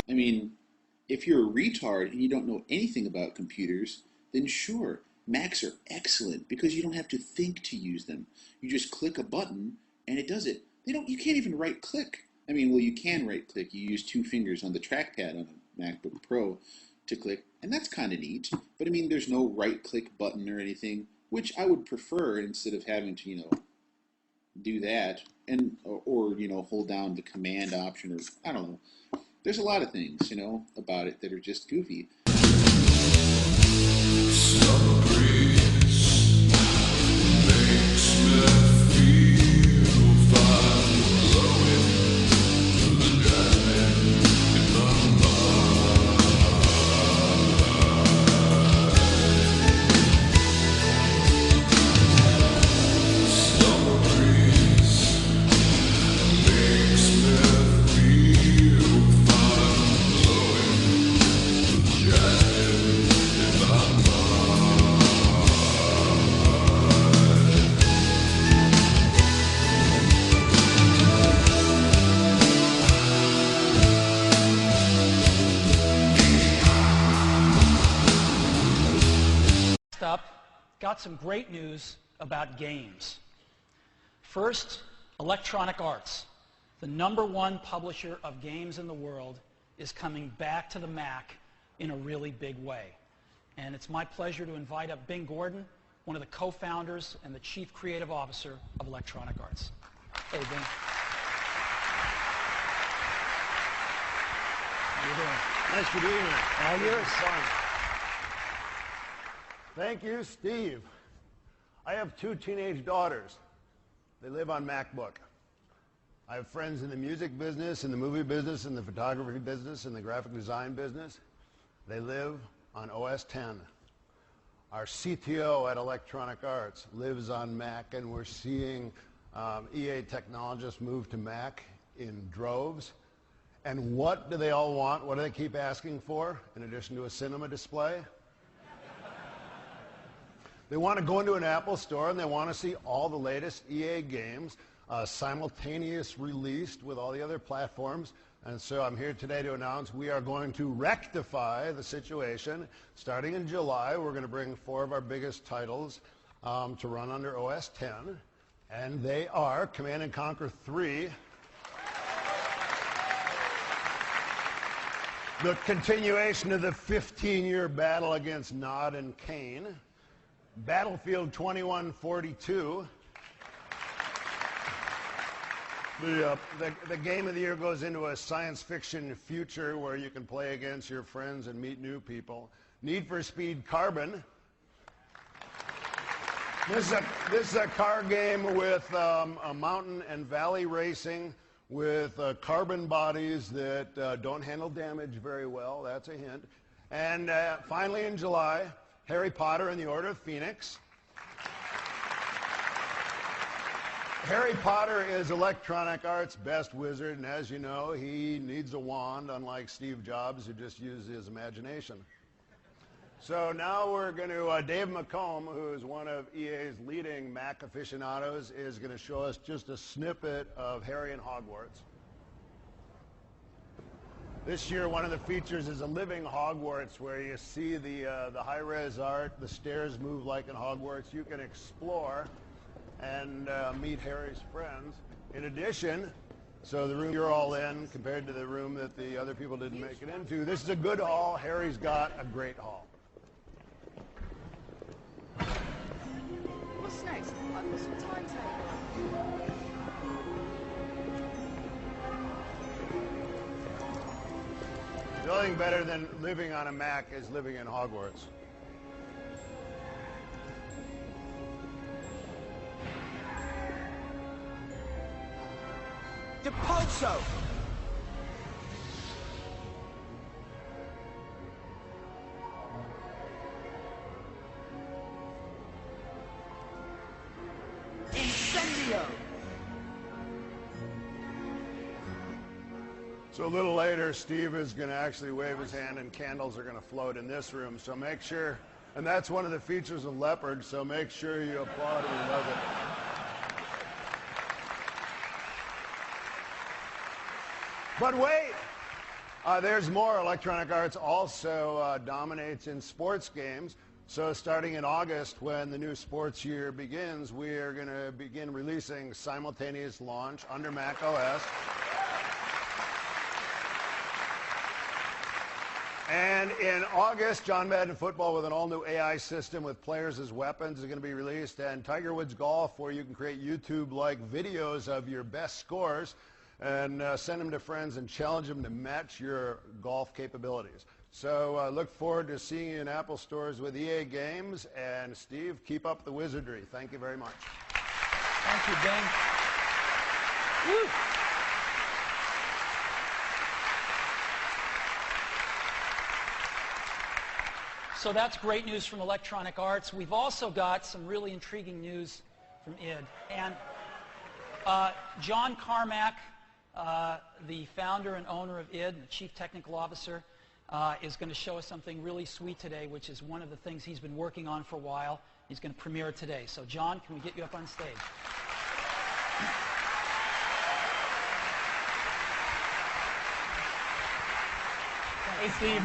I mean, if you're a retard and you don't know anything about computers, then sure, Macs are excellent because you don't have to think to use them. You just click a button and it does it. You can't even right click. I mean, well, you can right click. You use two fingers on the trackpad on a MacBook Pro to click, and that's kind of neat. But I mean, there's no right click button or anything, which I would prefer instead of having to, do that and or hold down the command option, or I don't know. There's a lot of things, about it that are just goofy. Summer breeze makes me feel fine, blowing the diamond in my mind. Summer breeze makes me feel fine, blowing the diamond in my mind. Up, got some great news about games. First, Electronic Arts, the #1 publisher of games in the world, is coming back to the Mac in a really big way. And it's my pleasure to invite up Bing Gordon, one of the co-founders and the chief creative officer of Electronic Arts. Hey, Bing. How you doing? Nice to be here. All yours. Fun. Thank you, Steve. I have 2 teenage daughters. They live on MacBook. I have friends in the music business, in the movie business, in the photography business, in the graphic design business. They live on OS X. Our CTO at Electronic Arts lives on Mac, and we're seeing EA technologists move to Mac in droves. And what do they all want? What do they keep asking for, in addition to a cinema display? They want to go into an Apple store and they want to see all the latest EA games simultaneous released with all the other platforms. And so I'm here today to announce we are going to rectify the situation. Starting in July, we're going to bring 4 of our biggest titles to run under OS X. And they are Command & Conquer 3, the continuation of the 15-year battle against Nod and Kane, Battlefield 2142. The game of the year goes into a science fiction future where you can play against your friends and meet new people. Need for Speed Carbon. This is a car game with a mountain and valley racing with carbon bodies that don't handle damage very well. That's a hint. And finally in July, Harry Potter and the Order of Phoenix. Harry Potter is Electronic Arts' best wizard, and as you know, he needs a wand, unlike Steve Jobs, who just used his imagination. So now we're going to, Dave McComb, who is one of EA's leading Mac aficionados, is going to show us just a snippet of Harry and Hogwarts. This year, one of the features is a living Hogwarts, where you see the high-res art, the stairs move like in Hogwarts. You can explore and meet Harry's friends. In addition, so the room you're all in compared to the room that the other people didn't make it into, this is a good hall. Harry's got a great hall. What's that? I've lost my timetable. Nothing better than living on a Mac is living in Hogwarts. Depulso! Incendio! So a little later, Steve is going to actually wave his hand and candles are going to float in this room. So make sure, and that's one of the features of Leopard, so make sure you applaud when he does it. But wait, there's more. Electronic Arts also dominates in sports games. So starting in August, when the new sports year begins, we are going to begin releasing simultaneous launch under Mac OS. And in August, John Madden Football with an all-new AI system with players as weapons is going to be released, and Tiger Woods Golf, where you can create YouTube-like videos of your best scores and send them to friends and challenge them to match your golf capabilities. So look forward to seeing you in Apple stores with EA Games. And Steve, keep up the wizardry. Thank you very much. Thank you, Ben. Woo. So that's great news from Electronic Arts. We've also got some really intriguing news from id. And John Carmack, the founder and owner of id, and the chief technical officer, is going to show us something really sweet today, which is one of the things he's been working on for a while. He's going to premiere it today. So John, can we get you up on stage? Hey, Steve.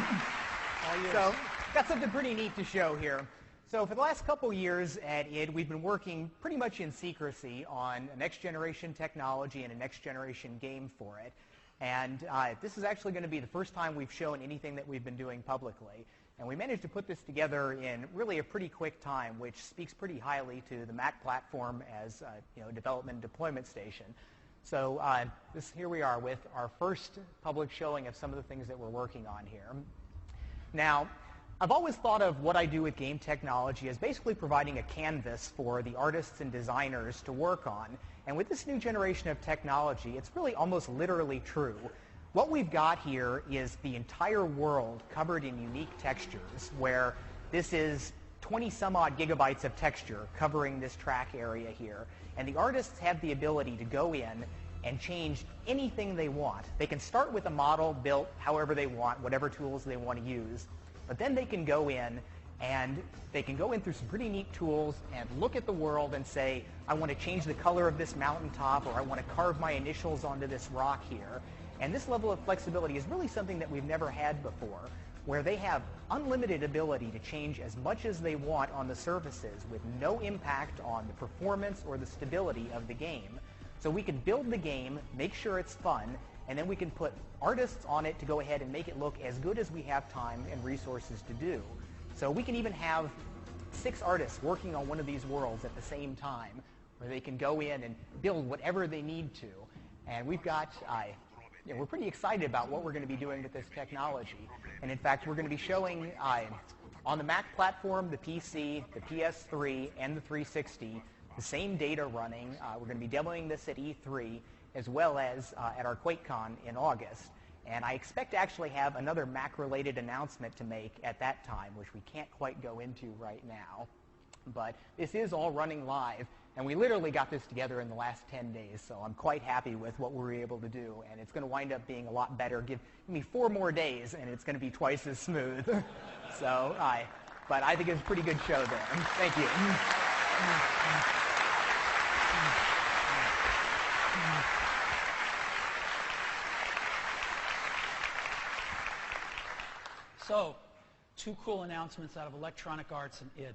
So, got something pretty neat to show here. So for the last couple years at id, we've been working pretty much in secrecy on a next-generation technology and a next-generation game for it. And this is actually going to be the first time we've shown anything that we've been doing publicly. And we managed to put this together in really a pretty quick time, which speaks pretty highly to the Mac platform as development and deployment station. So here we are with our first public showing of some of the things that we're working on here. Now, I've always thought of what I do with game technology as basically providing a canvas for the artists and designers to work on. And with this new generation of technology, it's really almost literally true. What we've got here is the entire world covered in unique textures, where this is 20 some odd gigabytes of texture covering this track area here. And the artists have the ability to go in and change anything they want. They can start with a model built however they want, whatever tools they want to use. But then they can go in and they can go in through some pretty neat tools and look at the world and say, I want to change the color of this mountaintop, or I want to carve my initials onto this rock here. And this level of flexibility is really something that we've never had before, where they have unlimited ability to change as much as they want on the surfaces with no impact on the performance or the stability of the game. So we can build the game, make sure it's fun, and then we can put artists on it to go ahead and make it look as good as we have time and resources to do. So we can even have 6 artists working on one of these worlds at the same time, where they can go in and build whatever they need to. And we've got, we're pretty excited about what we're going to be doing with this technology. And in fact, we're going to be showing on the Mac platform, the PC, the PS3, and the 360, the same data running. We're going to be demoing this at E3, as well as at our QuakeCon in August. And I expect to actually have another Mac-related announcement to make at that time, which we can't quite go into right now. But this is all running live, and we literally got this together in the last 10 days, so I'm quite happy with what we were able to do, and it's going to wind up being a lot better. Give me 4 more days, and it's going to be twice as smooth. So, but I think it's a pretty good show there. Thank you. So, 2 cool announcements out of Electronic Arts and id.